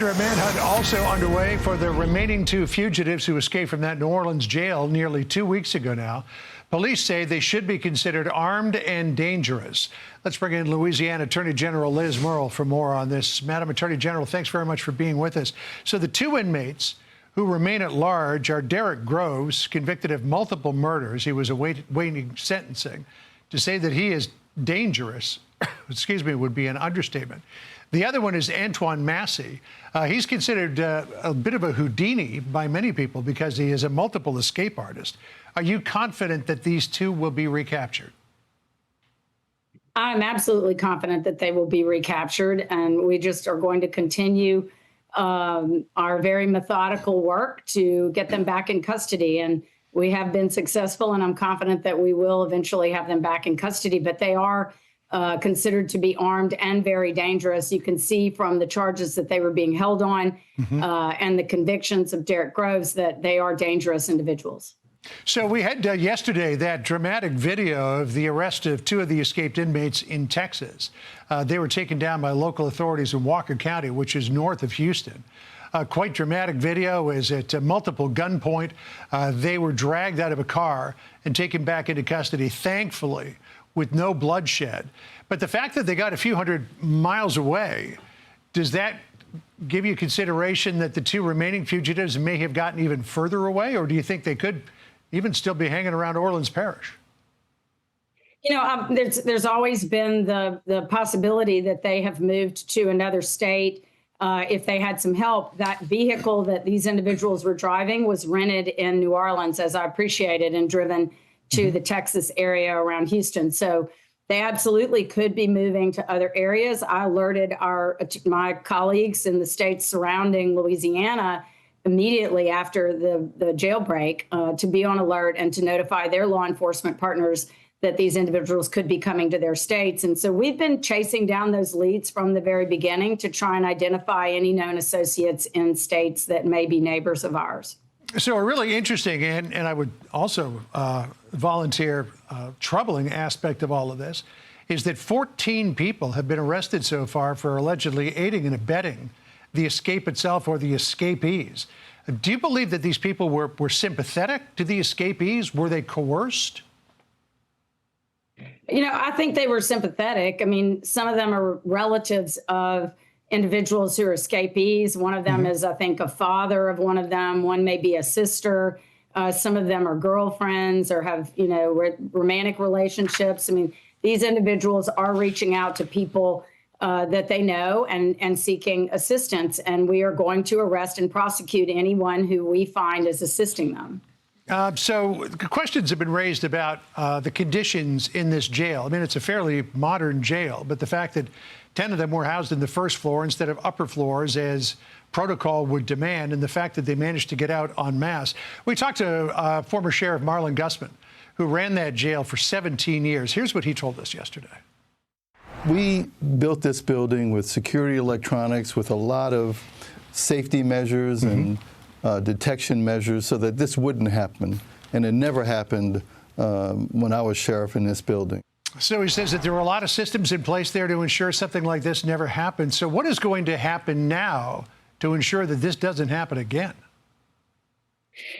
A manhunt also underway for the remaining two fugitives who escaped from that New Orleans jail nearly 2 weeks ago now. Police say they should be considered armed and dangerous. Let's bring in Louisiana Attorney General Liz Murrill for more on this. Madam Attorney General, thanks very much for being with us. So the two inmates who remain at large are Derek Groves, convicted of multiple murders. He was awaiting sentencing. To say that he is dangerous, excuse me, would be an understatement. The other one is Antoine Massey. He's considered a bit of a Houdini by many people because he is a multiple escape artist. Are you confident that these two will be recaptured? I'm absolutely confident that they will be recaptured, and we just are going to continue our very methodical work to get them back in custody. And we have been successful, and I'm confident that we will eventually have them back in custody. But they are considered to be armed and very dangerous. You can see from the charges that they were being held on and the convictions of Derek Groves that they are dangerous individuals. So we had yesterday that dramatic video of the arrest of two of the escaped inmates in Texas. They were taken down by local authorities in Walker County, which is north of Houston. Quite dramatic video as at multiple gunpoint. They were dragged out of a car and taken back into custody, thankfully, with no bloodshed. But the fact that they got a few hundred miles away, does that give you consideration that the two remaining fugitives may have gotten even further away, or do you think they could even still be hanging around Orleans Parish? You know, there's always been the possibility that they have moved to another state if they had some help. That vehicle that these individuals were driving was rented in New Orleans, as I appreciated, and driven to the Texas area around Houston. So they absolutely could be moving to other areas. I alerted my colleagues in the states surrounding Louisiana immediately after the jailbreak to be on alert and to notify their law enforcement partners that these individuals could be coming to their states. And so we've been chasing down those leads from the very beginning to try and identify any known associates in states that may be neighbors of ours. So a really interesting and I would also volunteer troubling aspect of all of this is that 14 people have been arrested so far for allegedly aiding and abetting the escape itself or the escapees. Do you believe that these people were sympathetic to the escapees? Were they coerced? You know, I think they were sympathetic. I mean, some of them are relatives of individuals who are escapees. One of them is, I think, a father of one of them. One may be a sister. Some of them are girlfriends or have, you know, romantic relationships. I mean, these individuals are reaching out to people that they know and seeking assistance. And we are going to arrest and prosecute anyone who we find is assisting them. So questions have been raised about the conditions in this jail. I mean, it's a fairly modern jail, but the fact that 10 of them were housed in the first floor instead of upper floors as protocol would demand, and the fact that they managed to get out en masse. We talked to former Sheriff Marlon Gusman, who ran that jail for 17 years. Here's what he told us yesterday. We built this building with security electronics, with a lot of safety measures and detection measures so that this wouldn't happen. And it never happened when I was sheriff in this building. So he says that there were a lot of systems in place there to ensure something like this never happened. So what is going to happen now to ensure that this doesn't happen again?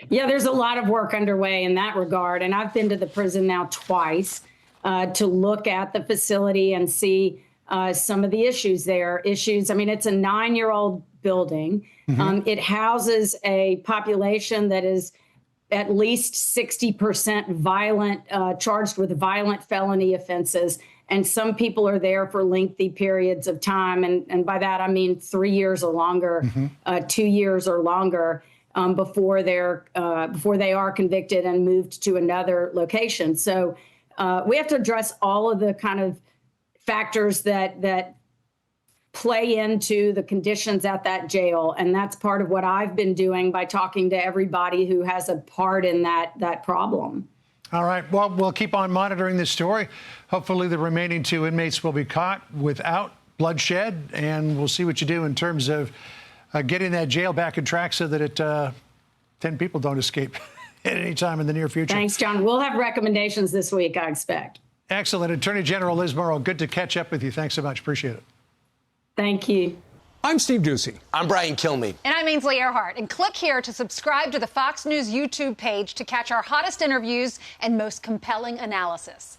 Yeah, there's a lot of work underway in that regard. And I've been to the prison now twice to look at the facility and see some of the issues there. I mean, it's a 9-year-old building. It houses a population that is at least 60% violent, charged with violent felony offenses. And some people are there for lengthy periods of time. And by that, I mean 3 years or longer, 2 years or longer before they are convicted and moved to another location. So we have to address all of the kind of factors that play into the conditions at that jail. And that's part of what I've been doing by talking to everybody who has a part in that problem. All right. Well, we'll keep on monitoring this story. Hopefully the remaining two inmates will be caught without bloodshed, and we'll see what you do in terms of getting that jail back on track so that 10 people don't escape at any time in the near future. Thanks, John. We'll have recommendations this week, I expect. Excellent. Attorney General Liz Murrill, good to catch up with you. Thanks so much. Appreciate it. Thank you. I'm Steve Ducey. I'm Brian Kilmeade. And I'm Ainsley Earhart. And click here to subscribe to the Fox News YouTube page to catch our hottest interviews and most compelling analysis.